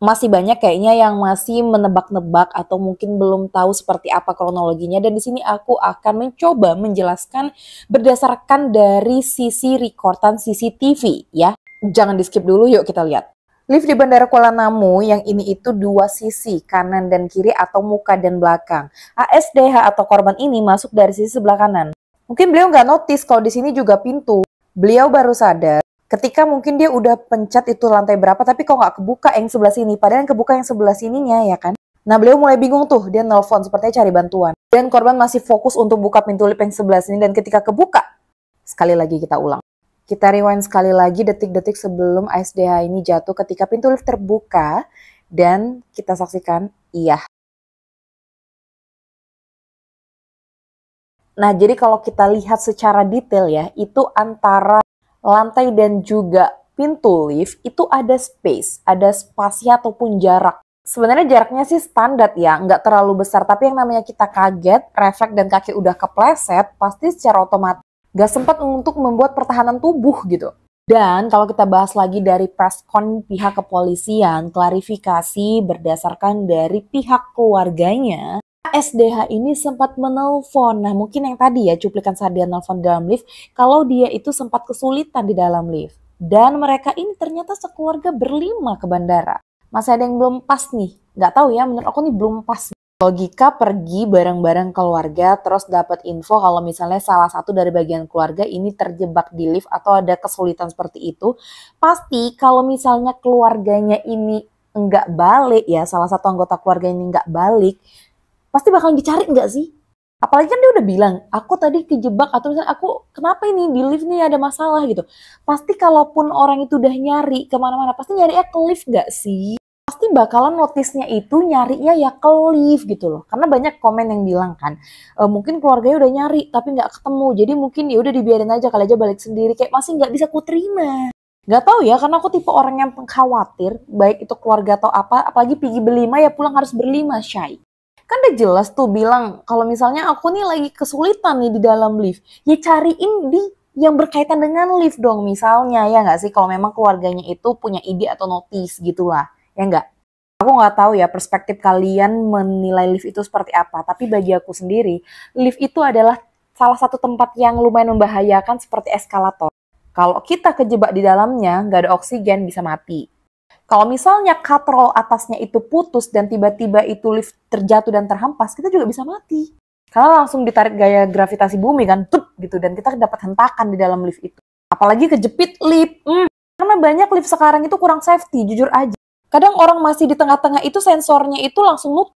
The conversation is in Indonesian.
Masih banyak kayaknya yang masih menebak-nebak atau mungkin belum tahu seperti apa kronologinya, dan di sini aku akan mencoba menjelaskan berdasarkan dari sisi rekordan CCTV ya. Jangan di-skip dulu, yuk kita lihat. Lift di Bandara Kuala Namu yang ini itu dua sisi, kanan dan kiri atau muka dan belakang. ASDH atau korban ini masuk dari sisi sebelah kanan. Mungkin beliau nggak notice kalau di sini juga pintu. Beliau baru sadar ketika mungkin dia udah pencet itu lantai berapa, tapi kok nggak kebuka yang sebelah sini, padahal yang kebuka yang sebelah sininya ya kan. Nah beliau mulai bingung tuh, dia nelpon sepertinya cari bantuan. Dan korban masih fokus untuk buka pintu lift yang sebelah sini, dan ketika kebuka, sekali lagi kita ulang. Kita rewind sekali lagi detik-detik sebelum ASDH ini jatuh ketika pintu lift terbuka, dan kita saksikan, iya. Nah jadi kalau kita lihat secara detail ya, itu antara lantai dan juga pintu lift itu ada space, ada spasi ataupun jarak. Sebenarnya jaraknya sih standar ya, nggak terlalu besar, tapi yang namanya kita kaget, refleks dan kaki udah kepleset, pasti secara otomatis nggak sempat untuk membuat pertahanan tubuh gitu. Dan kalau kita bahas lagi dari preskon pihak kepolisian, klarifikasi berdasarkan dari pihak keluarganya, ASDH ini sempat menelpon. Nah, mungkin yang tadi ya, cuplikan saat dia nelpon di dalam lift, kalau dia itu sempat kesulitan di dalam lift. Dan mereka ini ternyata sekeluarga berlima ke bandara. Masih ada yang belum pas nih. Nggak tahu ya, menurut aku nih belum pas. Logika pergi bareng-bareng keluarga, terus dapat info kalau misalnya salah satu dari bagian keluarga ini terjebak di lift atau ada kesulitan seperti itu. Pasti kalau misalnya keluarganya ini nggak balik ya, salah satu anggota keluarga ini nggak balik, pasti bakal dicari nggak sih? Apalagi kan dia udah bilang, aku tadi kejebak atau misalnya aku kenapa ini di lift nih ada masalah gitu. Pasti kalaupun orang itu udah nyari kemana-mana, pasti nyarinya ke lift nggak sih? Pasti bakalan notisnya itu nyarinya ya ke lift gitu loh. Karena banyak komen yang bilang kan, mungkin keluarganya udah nyari tapi nggak ketemu. Jadi mungkin ya udah dibiarin aja, kali aja balik sendiri. Kayak masih nggak bisa kuterima. Nggak tahu ya, karena aku tipe orang yang khawatir, baik itu keluarga atau apa, apalagi pergi berlima ya pulang harus berlima, Syai. Kan udah jelas tuh bilang, kalau misalnya aku nih lagi kesulitan nih di dalam lift, ya cariin di yang berkaitan dengan lift dong misalnya, ya nggak sih? Kalau memang keluarganya itu punya ide atau notice gitulah, ya nggak? Aku nggak tahu ya perspektif kalian menilai lift itu seperti apa, tapi bagi aku sendiri, lift itu adalah salah satu tempat yang lumayan membahayakan seperti eskalator. Kalau kita kejebak di dalamnya, nggak ada oksigen, bisa mati. Kalau misalnya katrol atasnya itu putus dan tiba-tiba itu lift terjatuh dan terhempas, kita juga bisa mati. Karena langsung ditarik gaya gravitasi bumi kan, tup gitu, dan kita dapat hentakan di dalam lift itu. Apalagi kejepit lift. Karena banyak lift sekarang itu kurang safety, jujur aja. Kadang orang masih di tengah-tengah itu sensornya itu langsung nutup.